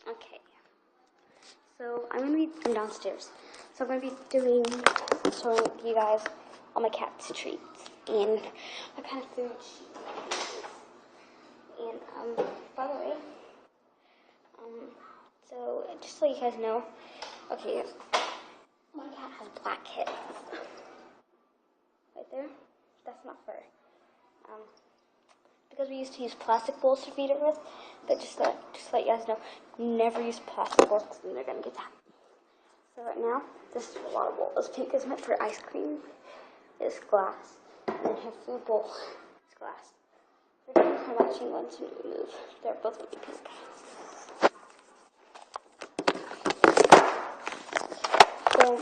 Okay, so I'm downstairs. So I'm gonna be showing you guys all my cat's treats and what kind of food she eats. And by the way, so just so you guys know, okay, my cat has black hits. Right there, that's not fur. Because we used to use plastic bowls to feed her with, but just to let you guys know, never use plastic bowls because then they're gonna get that. So right now, this is a water bowl. This pink is meant for ice cream. It's glass, and then her food bowl is glass. We're doing her matching ones when we move. They're both really pink. So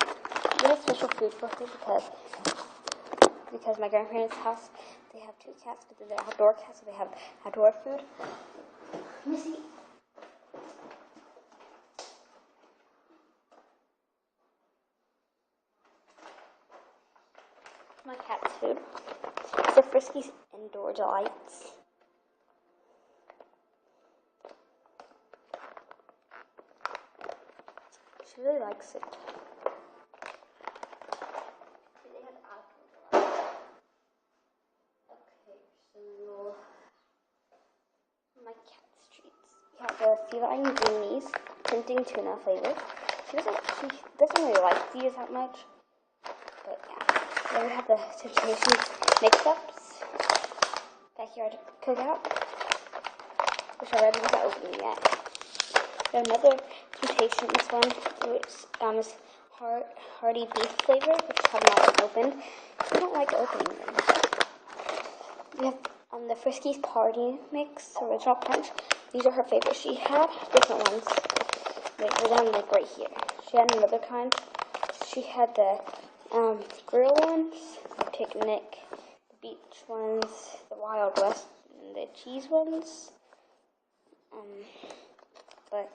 we have special food for her because my grandparents' house, they have 2 cats, but they're outdoor cats, so they have outdoor food. Missy. My cat's food. It's the Friskies Indoor Delights. She really likes it. My cat's treats. We have the feline greenies, tinting tuna flavor. She doesn't really like these that much, but yeah. Then we have the Temptations mix-ups, backyard cookout, which I already haven't opened yet. We have another Temptations one, which is hearty beef flavor, which I have not opened. I don't like opening them. We have the Friskies Party Mix, Original Crunch. These are her favorites. She had different ones. They're down like right here. She had another kind. She had the grill ones, the picnic, the beach ones, the Wild West, and the cheese ones. But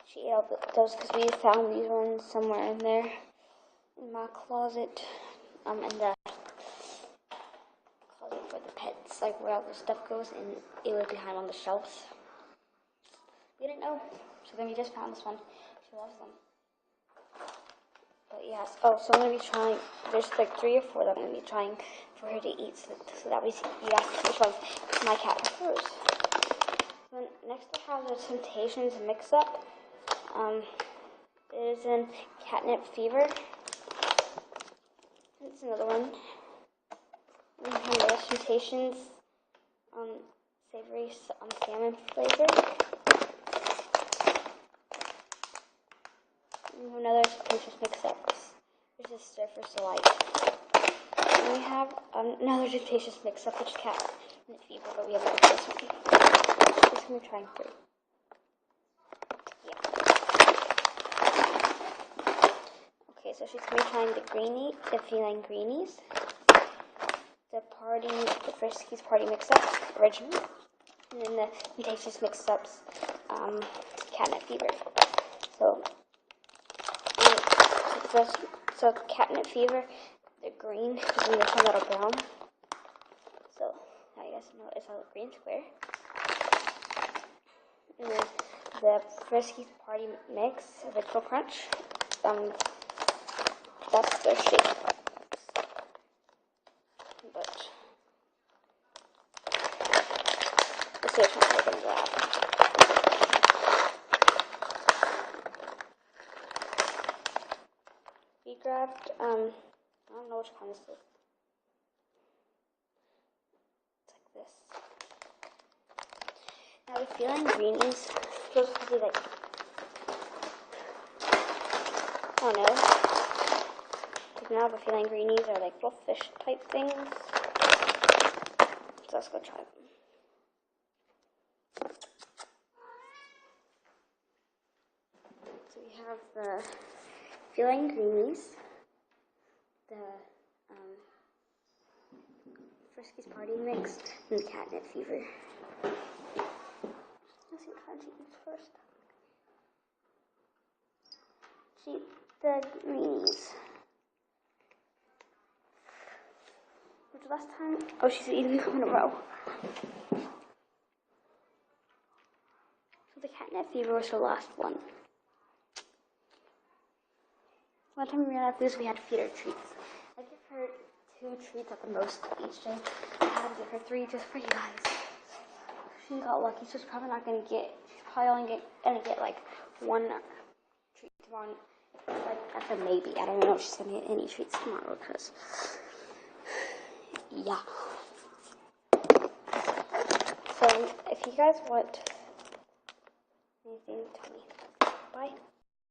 she ate all those because we found these ones somewhere in there in my closet. In the for the pets, like where all the stuff goes, and it was behind on the shelves. We didn't know, so then we just found this one. She loves them. But yes, so I'm gonna be trying. There's like 3 or 4 that I'm gonna be trying for her to eat, so that we you guys see which ones my cat prefers. Then next I have the Temptations mix-up. It is in Catnip Fever. It's another one. We have the Temptations savory salmon flavor. We have another Temptations mix-ups, which is Surfer's Delight. And we have another Temptations mix-up, which is Catnip Fever, but we haven't got this one. Just gonna try 3. Yeah. Okay, so she's gonna be trying the feline greenies. The Friskies Party Mix-Ups, original, and then the Temptations Mix-Ups, Catnip Fever. So Catnip Fever, they're green, and then they come out of brown. So now you guys know it's a green square. And then the Friskies Party Mix, Original Crunch, that's their shape. But let's see which one we're going to grab. We grabbed, I don't know which kind this is. It's like this. Now the feline greenies, supposed to be like, I don't know. Now the feline greenies are like little fish type things. So let's go try them. So we have the feline greenies, the Friskies Party Mix, and the Catnip Fever. Let's see which one she eats first. She eats the greenies. Which last time? Oh, she's eating them in a row. So The catnip fever was her last one. One time we ran out of food, so we had to feed her treats. I give her 2 treats at the most each day. I had to give her 3 just for you guys. She got lucky, so she's probably not gonna get. She's probably only gonna get like 1 treat tomorrow. Like that's a maybe. I don't know if she's gonna get any treats tomorrow because, yeah. So if you guys want anything to